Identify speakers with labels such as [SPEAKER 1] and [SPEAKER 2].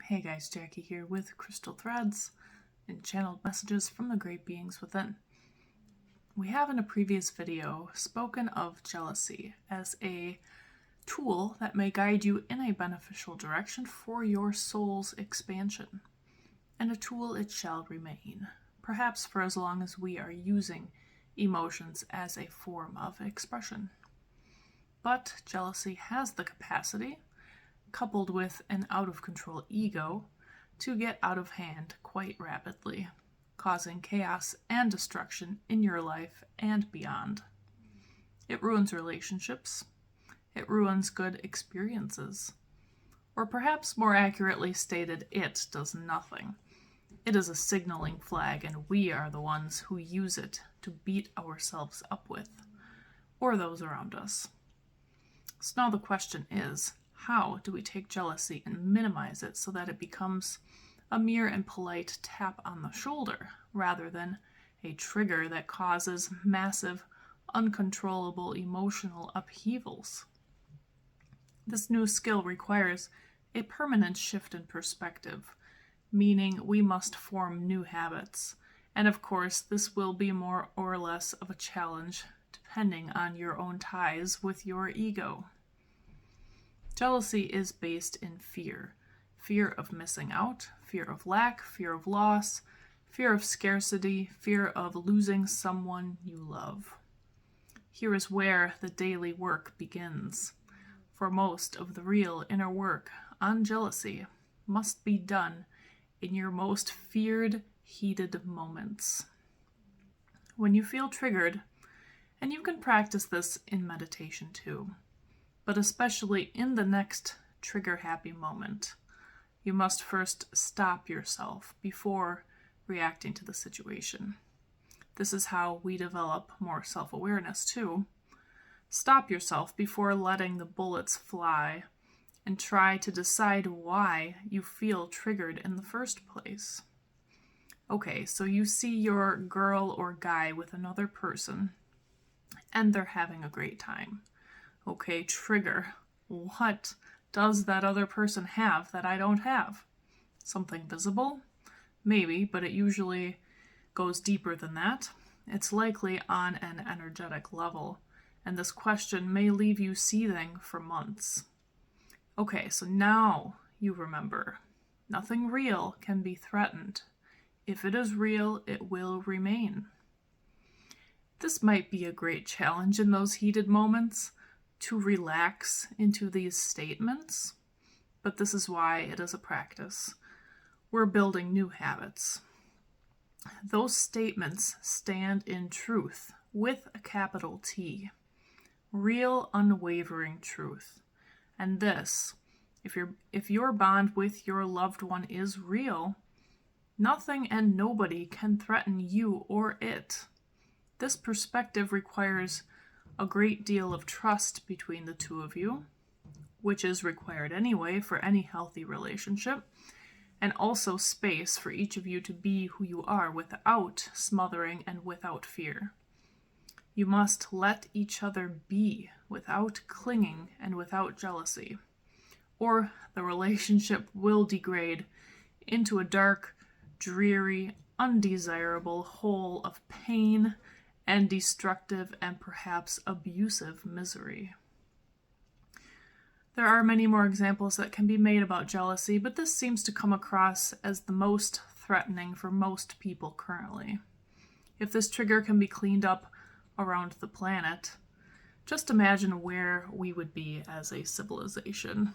[SPEAKER 1] Hey guys, Jackie here with Crystal Threads and channeled messages from the great beings within. We have in a previous video spoken of jealousy as a tool that may guide you in a beneficial direction for your soul's expansion. And a tool it shall remain, perhaps for as long as we are using emotions as a form of expression. But jealousy has the capacity, coupled with an out-of-control ego, to get out of hand quite rapidly, causing chaos and destruction in your life and beyond. It ruins relationships. It ruins good experiences. Or perhaps more accurately stated, it does nothing. It is a signaling flag, and we are the ones who use it to beat ourselves up with, or those around us. So now the question is, how do we take jealousy and minimize it so that it becomes a mere and polite tap on the shoulder rather than a trigger that causes massive, uncontrollable emotional upheavals? This new skill requires a permanent shift in perspective, meaning we must form new habits. And of course, this will be more or less of a challenge depending on your own ties with your ego. Jealousy is based in fear. Fear of missing out, fear of lack, fear of loss, fear of scarcity, fear of losing someone you love. Here is where the daily work begins. For most of the real inner work on jealousy must be done in your most feared, heated moments. When you feel triggered, and you can practice this in meditation too, but especially in the next trigger-happy moment, you must first stop yourself before reacting to the situation. This is how we develop more self-awareness too. Stop yourself before letting the bullets fly and try to decide why you feel triggered in the first place. Okay, so you see your girl or guy with another person and they're having a great time. Okay, trigger. What does that other person have that I don't have? Something visible? Maybe, but it usually goes deeper than that. It's likely on an energetic level, and this question may leave you seething for months. Okay, so now you remember. Nothing real can be threatened. If it is real, it will remain. This might be a great challenge in those heated moments, to relax into these statements, but this is why it is a practice. We're building new habits. Those statements stand in truth with a capital T. Real, unwavering truth. And this, if your bond with your loved one is real, nothing and nobody can threaten you or it. This perspective requires a great deal of trust between the two of you, which is required anyway for any healthy relationship, and also space for each of you to be who you are without smothering and without fear. You must let each other be without clinging and without jealousy, or the relationship will degrade into a dark, dreary, undesirable hole of pain and destructive and perhaps abusive misery. There are many more examples that can be made about jealousy, but this seems to come across as the most threatening for most people currently. If this trigger can be cleaned up around the planet, just imagine where we would be as a civilization.